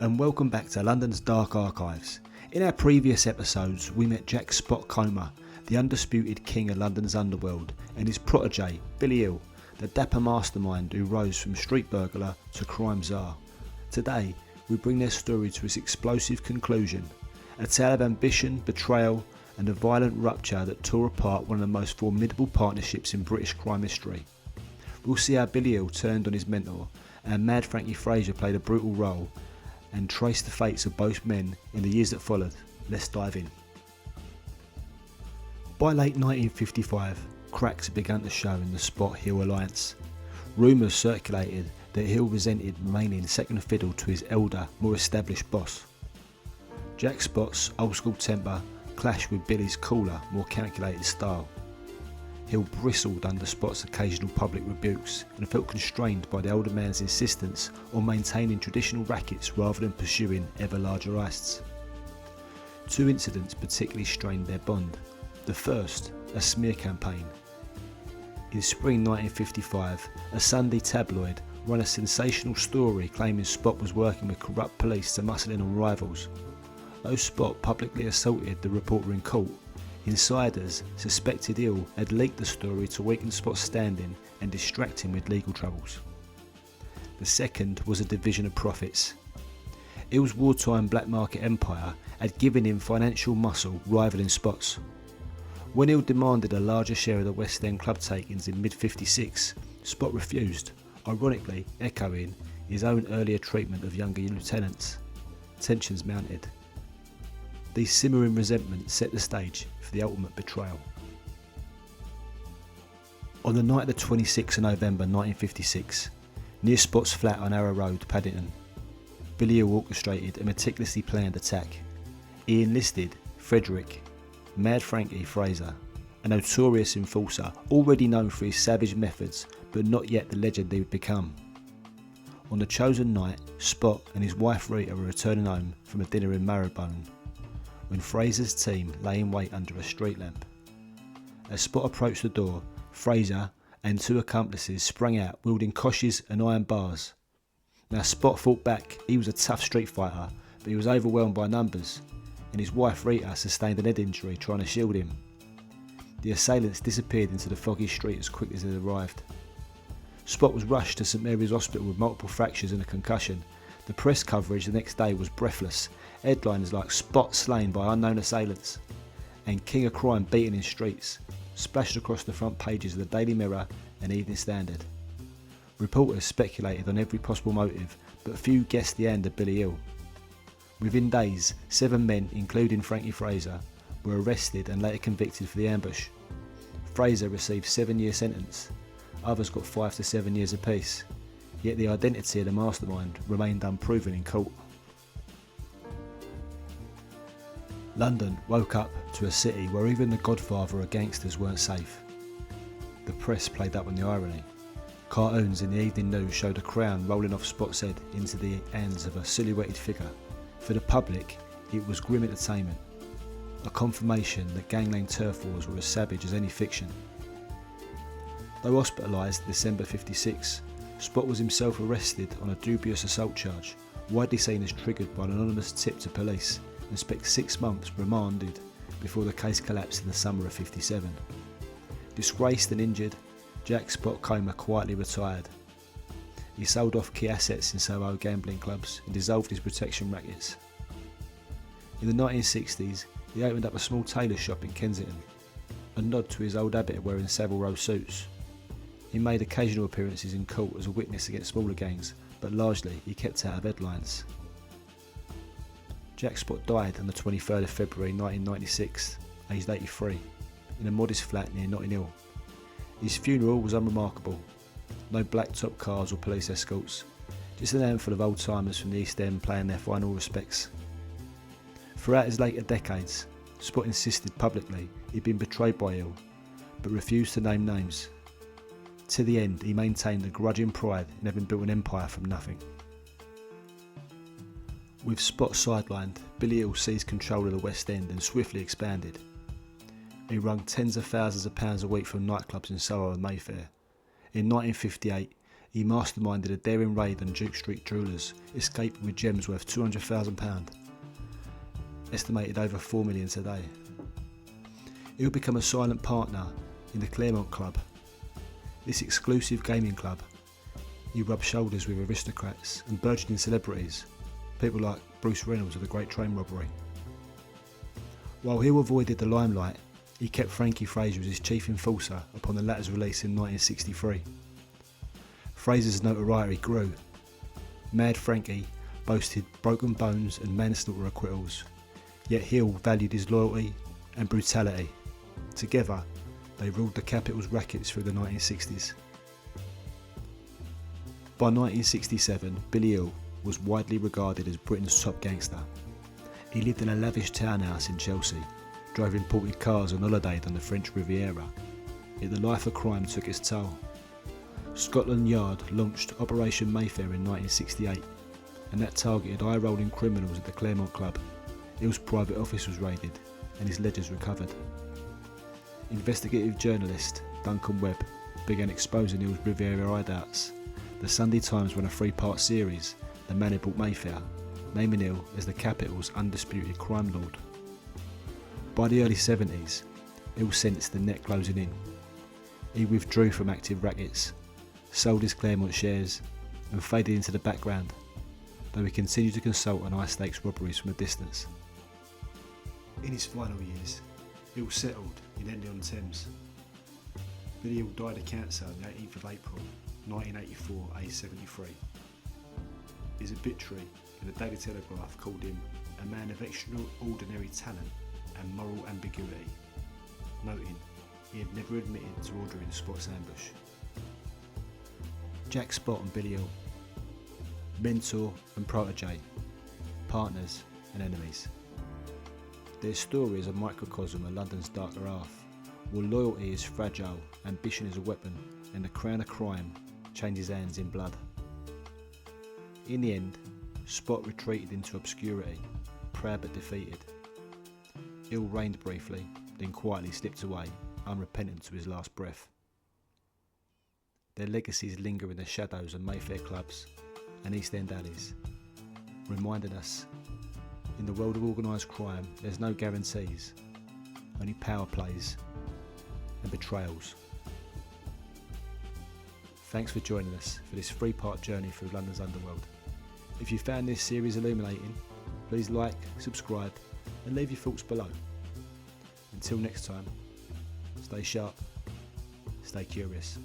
and welcome back to London's Dark Archives. In our previous episodes, we met Jack Spot Comer, the undisputed king of London's underworld, and his protege, Billy Hill, the dapper mastermind who rose from street burglar to crime czar. Today, we bring their story to its explosive conclusion, a tale of ambition, betrayal, and a violent rupture that tore apart one of the most formidable partnerships in British crime history. We'll see how Billy Hill turned on his mentor, and Mad Frankie Fraser played a brutal role, and trace the fates of both men in the years that followed. Let's dive in. By late 1955, cracks had begun to show in the Spot-Hill alliance. Rumours circulated that Hill resented remaining second fiddle to his elder, more established boss. Jack Spot's old-school temper clashed with Billy's cooler, more calculated style. Hill bristled under Spot's occasional public rebukes and felt constrained by the older man's insistence on maintaining traditional rackets rather than pursuing ever larger heists. Two incidents particularly strained their bond. The first, a smear campaign. In spring 1955, a Sunday tabloid ran a sensational story claiming Spot was working with corrupt police to muscle in on rivals. Though Spot publicly assaulted the reporter in court, insiders suspected Hill had leaked the story to weaken Spot's standing and distract him with legal troubles. The second was a division of profits. Hill's wartime black market empire had given him financial muscle rivaling Spot's. When Hill demanded a larger share of the West End club takings in mid-56, Spot refused, ironically echoing his own earlier treatment of younger lieutenants. Tensions mounted. These simmering resentments set the stage for the ultimate betrayal. On the night of the 26th of November 1956, near Spot's flat on Arrow Road, Paddington, Billy Hill orchestrated a meticulously planned attack. He enlisted Frederick, Mad Frankie Fraser, a notorious enforcer already known for his savage methods but not yet the legend he would become. On the chosen night, Spot and his wife Rita were returning home from a dinner in Marylebone when Fraser's team lay in wait under a street lamp. As Spot approached the door, Fraser and two accomplices sprang out wielding koshes and iron bars. Now Spot fought back. He was a tough street fighter, but he was overwhelmed by numbers, and his wife Rita sustained an head injury trying to shield him. The assailants disappeared into the foggy street as quickly as they arrived. Spot was rushed to St Mary's Hospital with multiple fractures and a concussion. The press coverage the next day was breathless. Headliners like Spot slain by unknown assailants and King of Crime beaten in streets splashed across the front pages of the Daily Mirror and Evening Standard. Reporters speculated on every possible motive, but few guessed the hand of Billy Hill. Within days, 7 men, including Frankie Fraser, were arrested and later convicted for the ambush. Fraser received 7-year sentence. Others got 5 to 7 years apiece. Yet the identity of the mastermind remained unproven in court. London woke up to a city where even the godfather of gangsters weren't safe. The press played up on the irony. Cartoons in the evening news showed a crown rolling off Spot's head into the hands of a silhouetted figure. For the public, it was grim entertainment, a confirmation that gangland turf wars were as savage as any fiction. Though hospitalised in December 56, Spot was himself arrested on a dubious assault charge, widely seen as triggered by an anonymous tip to police, and spent 6 months remanded before the case collapsed in the summer of 57. Disgraced and injured, Jack Spot Comer quietly retired. He sold off key assets in Soho gambling clubs and dissolved his protection rackets. In the 1960s, he opened up a small tailor shop in Kensington, a nod to his old habit of wearing Savile Row suits. He made occasional appearances in court as a witness against smaller gangs, but largely he kept out of headlines. Jack Spot died on the 23rd of February 1996, aged 83, in a modest flat near Notting Hill. His funeral was unremarkable. No black top cars or police escorts, just an handful of old-timers from the East End paying their final respects. Throughout his later decades, Spot insisted publicly he'd been betrayed by Hill, but refused to name names. To the end, he maintained a grudging pride in having built an empire from nothing. With Spot sidelined, Billy Hill seized control of the West End and swiftly expanded. He wrung tens of thousands of pounds a week from nightclubs in Soho and Mayfair. In 1958, He masterminded a daring raid on Duke Street jewellers, escaping with gems worth £200,000, estimated over $4 million today. He'll become a silent partner in the Claremont Club. This exclusive gaming club, he rubbed shoulders with aristocrats and burgeoning celebrities, people like Bruce Reynolds of the Great Train Robbery. While Hill avoided the limelight, he kept Frankie Fraser as his chief enforcer upon the latter's release in 1963. Fraser's notoriety grew. Mad Frankie boasted broken bones and manslaughter acquittals, yet Hill valued his loyalty and brutality. Together, they ruled the capital's rackets through the 1960s. By 1967, Billy Hill was widely regarded as Britain's top gangster. He lived in a lavish townhouse in Chelsea, drove imported cars and holidayed on the French Riviera. Yet the life of crime took its toll. Scotland Yard launched Operation Mayfair in 1968, and that targeted eye-rolling criminals at the Claremont Club. Hill's private office was raided, and his ledgers recovered. Investigative journalist Duncan Webb began exposing Hill's Riviera hideouts. The Sunday Times ran a 3-part series, The Man Who Bought Mayfair, naming Hill as the capital's undisputed crime lord. By the early 70s, Hill sensed the net closing in. He withdrew from active rackets, sold his Claremont shares, and faded into the background, though he continued to consult on high-stakes robberies from a distance. In his final years, Hill settled in Henley-on-Thames. Billy Hill died of cancer on the 18th of April 1984, aged 73. His obituary in the Daily Telegraph called him a man of extraordinary talent and moral ambiguity, noting he had never admitted to ordering Spot's ambush. Jack Spot and Billy Hill, mentor and protege, partners and enemies. Their story is a microcosm of London's darker half, where loyalty is fragile, ambition is a weapon, and the crown of crime changes hands in blood. In the end, Spot retreated into obscurity, proud but defeated. Hill reigned briefly, then quietly slipped away, unrepentant to his last breath. Their legacies linger in the shadows of Mayfair clubs and East End alleys, reminding us, in the world of organised crime, there's no guarantees, only power plays and betrayals. Thanks for joining us for this 3-part journey through London's underworld. If you found this series illuminating, please like, subscribe and leave your thoughts below. Until next time, stay sharp, stay curious.